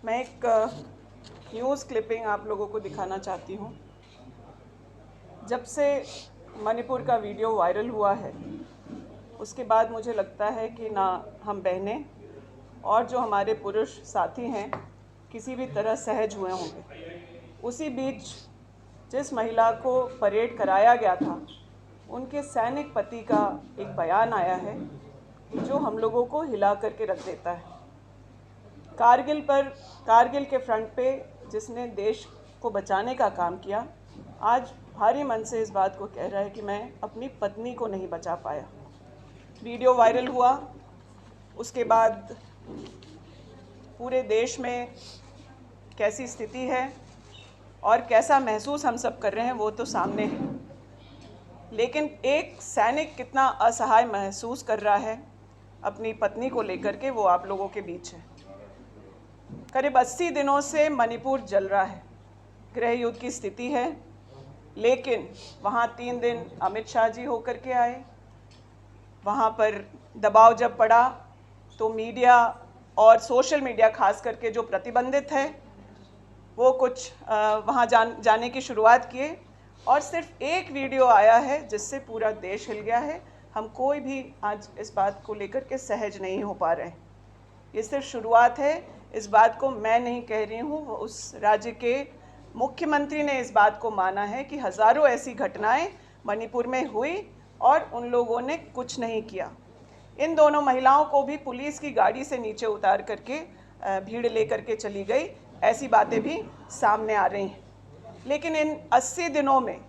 मैं एक news clipping आप लोगों को दिखाना चाहती हूँ। जब से मणिपुर का वीडियो वायरल हुआ है, उसके बाद मुझे लगता है कि ना हम बहनें और जो हमारे पुरुष साथी हैं किसी भी तरह सहज हुए होंगे। उसी बीच जिस महिला को परेड कराया गया था, उनके सैनिक पति का एक बयान आया है जो हम लोगों को हिला करके रख देता है। कारगिल के फ्रंट पे जिसने देश को बचाने का काम किया, आज भारी मन से इस बात को कह रहा है कि मैं अपनी पत्नी को नहीं बचा पाया। वीडियो वायरल हुआ, उसके बाद पूरे देश में कैसी स्थिति है और कैसा महसूस हम सब कर रहे हैं वो तो सामने है, लेकिन एक सैनिक कितना असहाय महसूस कर रहा है अपनी पत्नी को लेकर के, वो आप लोगों के बीच है। करीब 80 दिनों से मणिपुर जल रहा है, गृह युद्ध की स्थिति है, लेकिन वहाँ 3 दिन अमित शाह जी होकर के आए। वहाँ पर दबाव जब पड़ा तो मीडिया और सोशल मीडिया खास करके जो प्रतिबंधित है वो कुछ वहाँ जाने की शुरुआत किए और सिर्फ एक वीडियो आया है जिससे पूरा देश हिल गया है। हम कोई भी आज इस बात को लेकर के सहज नहीं हो पा रहे हैं। ये सिर्फ शुरुआत है। इस बात को मैं नहीं कह रही हूँ, उस राज्य के मुख्यमंत्री ने इस बात को माना है कि हज़ारों ऐसी घटनाएं मणिपुर में हुई और उन लोगों ने कुछ नहीं किया। इन दोनों महिलाओं को भी पुलिस की गाड़ी से नीचे उतार करके भीड़ लेकर के चली गई, ऐसी बातें भी सामने आ रही हैं। लेकिन इन 80 दिनों में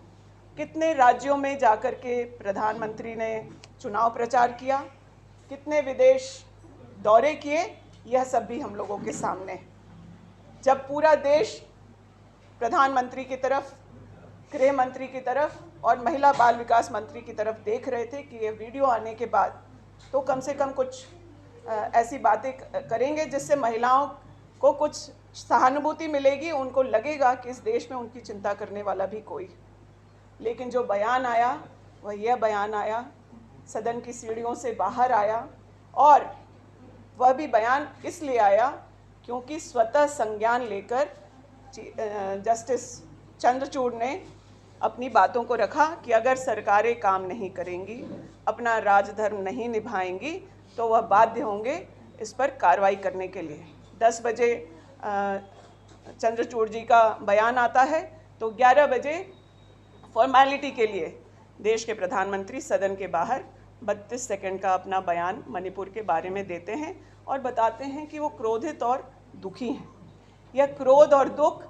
कितने राज्यों में जाकर के प्रधानमंत्री ने चुनाव प्रचार किया, कितने विदेश दौरे किए, यह सब भी हम लोगों के सामने है। जब पूरा देश प्रधानमंत्री की तरफ, गृह मंत्री की तरफ और महिला बाल विकास मंत्री की तरफ देख रहे थे कि ये वीडियो आने के बाद तो कम से कम कुछ ऐसी बातें करेंगे जिससे महिलाओं को कुछ सहानुभूति मिलेगी, उनको लगेगा कि इस देश में उनकी चिंता करने वाला भी कोई। लेकिन जो बयान आया वह यह बयान आया, सदन की सीढ़ियों से बाहर आया, और वह भी बयान इसलिए आया क्योंकि स्वतः संज्ञान लेकर जस्टिस चंद्रचूड़ ने अपनी बातों को रखा कि अगर सरकारें काम नहीं करेंगी, अपना राजधर्म नहीं निभाएंगी, तो वह बाध्य होंगे इस पर कार्रवाई करने के लिए। 10 बजे चंद्रचूड़ जी का बयान आता है तो 11 बजे फॉर्मेलिटी के लिए देश के प्रधानमंत्री सदन के बाहर 32 सेकंड का अपना बयान मणिपुर के बारे में देते हैं और बताते हैं कि वो क्रोधित और दुखी हैं। यह क्रोध और दुख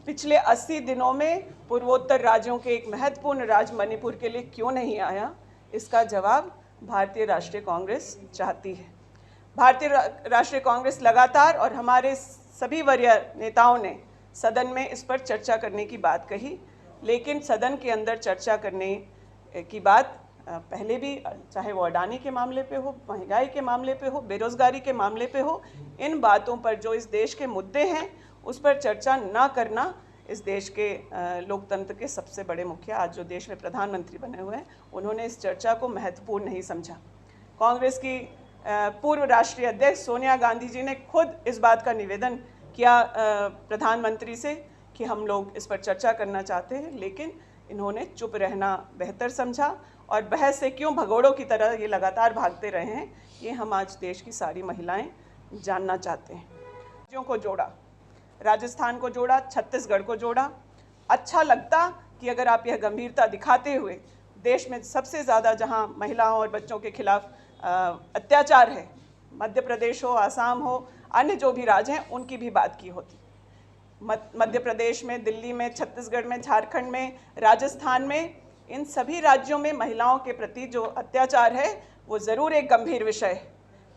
पिछले 80 दिनों में पूर्वोत्तर राज्यों के एक महत्वपूर्ण राज्य मणिपुर के लिए क्यों नहीं आया, इसका जवाब भारतीय राष्ट्रीय कांग्रेस चाहती है। भारतीय राष्ट्रीय कांग्रेस लगातार और हमारे सभी वरीय नेताओं ने सदन में इस पर चर्चा करने की बात कही, लेकिन सदन के अंदर चर्चा करने की बात पहले भी, चाहे वो अडानी के मामले पे हो, महंगाई के मामले पे हो, बेरोजगारी के मामले पे हो, इन बातों पर जो इस देश के मुद्दे हैं उस पर चर्चा ना करना इस देश के लोकतंत्र के सबसे बड़े मुखिया, आज जो देश में प्रधानमंत्री बने हुए हैं, उन्होंने इस चर्चा को महत्वपूर्ण नहीं समझा। कांग्रेस की पूर्व राष्ट्रीय अध्यक्ष सोनिया गांधी जी ने खुद इस बात का निवेदन किया प्रधानमंत्री से कि हम लोग इस पर चर्चा करना चाहते हैं, लेकिन इन्होंने चुप रहना बेहतर समझा और बहस से क्यों भगोड़ों की तरह ये लगातार भागते रहे हैं, ये हम आज देश की सारी महिलाएं जानना चाहते हैं। राज्यों को जोड़ा, राजस्थान को जोड़ा, छत्तीसगढ़ को जोड़ा। अच्छा लगता कि अगर आप यह गंभीरता दिखाते हुए देश में सबसे ज़्यादा जहां महिलाओं और बच्चों के खिलाफ अत्याचार है, मध्य प्रदेश हो, आसाम हो, अन्य जो भी राज्य हैं, उनकी भी बात की होती। मध्य प्रदेश में, दिल्ली में, छत्तीसगढ़ में, झारखंड में, राजस्थान में, इन सभी राज्यों में महिलाओं के प्रति जो अत्याचार है वो ज़रूर एक गंभीर विषय है,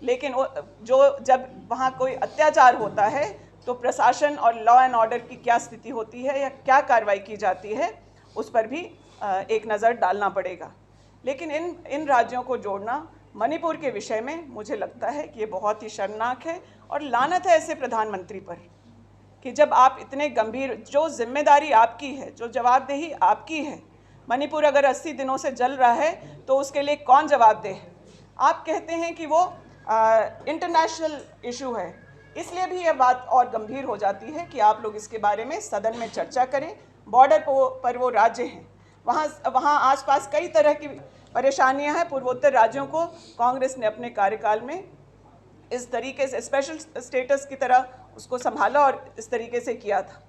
लेकिन जब वहाँ कोई अत्याचार होता है तो प्रशासन और लॉ एंड ऑर्डर की क्या स्थिति होती है या क्या कार्रवाई की जाती है, उस पर भी एक नज़र डालना पड़ेगा। लेकिन इन राज्यों को जोड़ना मणिपुर के विषय में मुझे लगता है कि ये बहुत ही शर्मनाक है और लानत है ऐसे प्रधानमंत्री पर कि जब आप इतने गंभीर, जो जिम्मेदारी आपकी है, जो जवाबदेही आपकी है, मणिपुर अगर 80 दिनों से जल रहा है तो उसके लिए कौन जवाबदेह है? आप कहते हैं कि वो इंटरनेशनल इशू है, इसलिए भी यह बात और गंभीर हो जाती है कि आप लोग इसके बारे में सदन में चर्चा करें। बॉर्डर पर वो राज्य हैं, वहाँ आसपास कई तरह की परेशानियां हैं। पूर्वोत्तर राज्यों को कांग्रेस ने अपने कार्यकाल में इस तरीके से स्पेशल स्टेटस की तरह उसको संभाला और इस तरीके से किया था।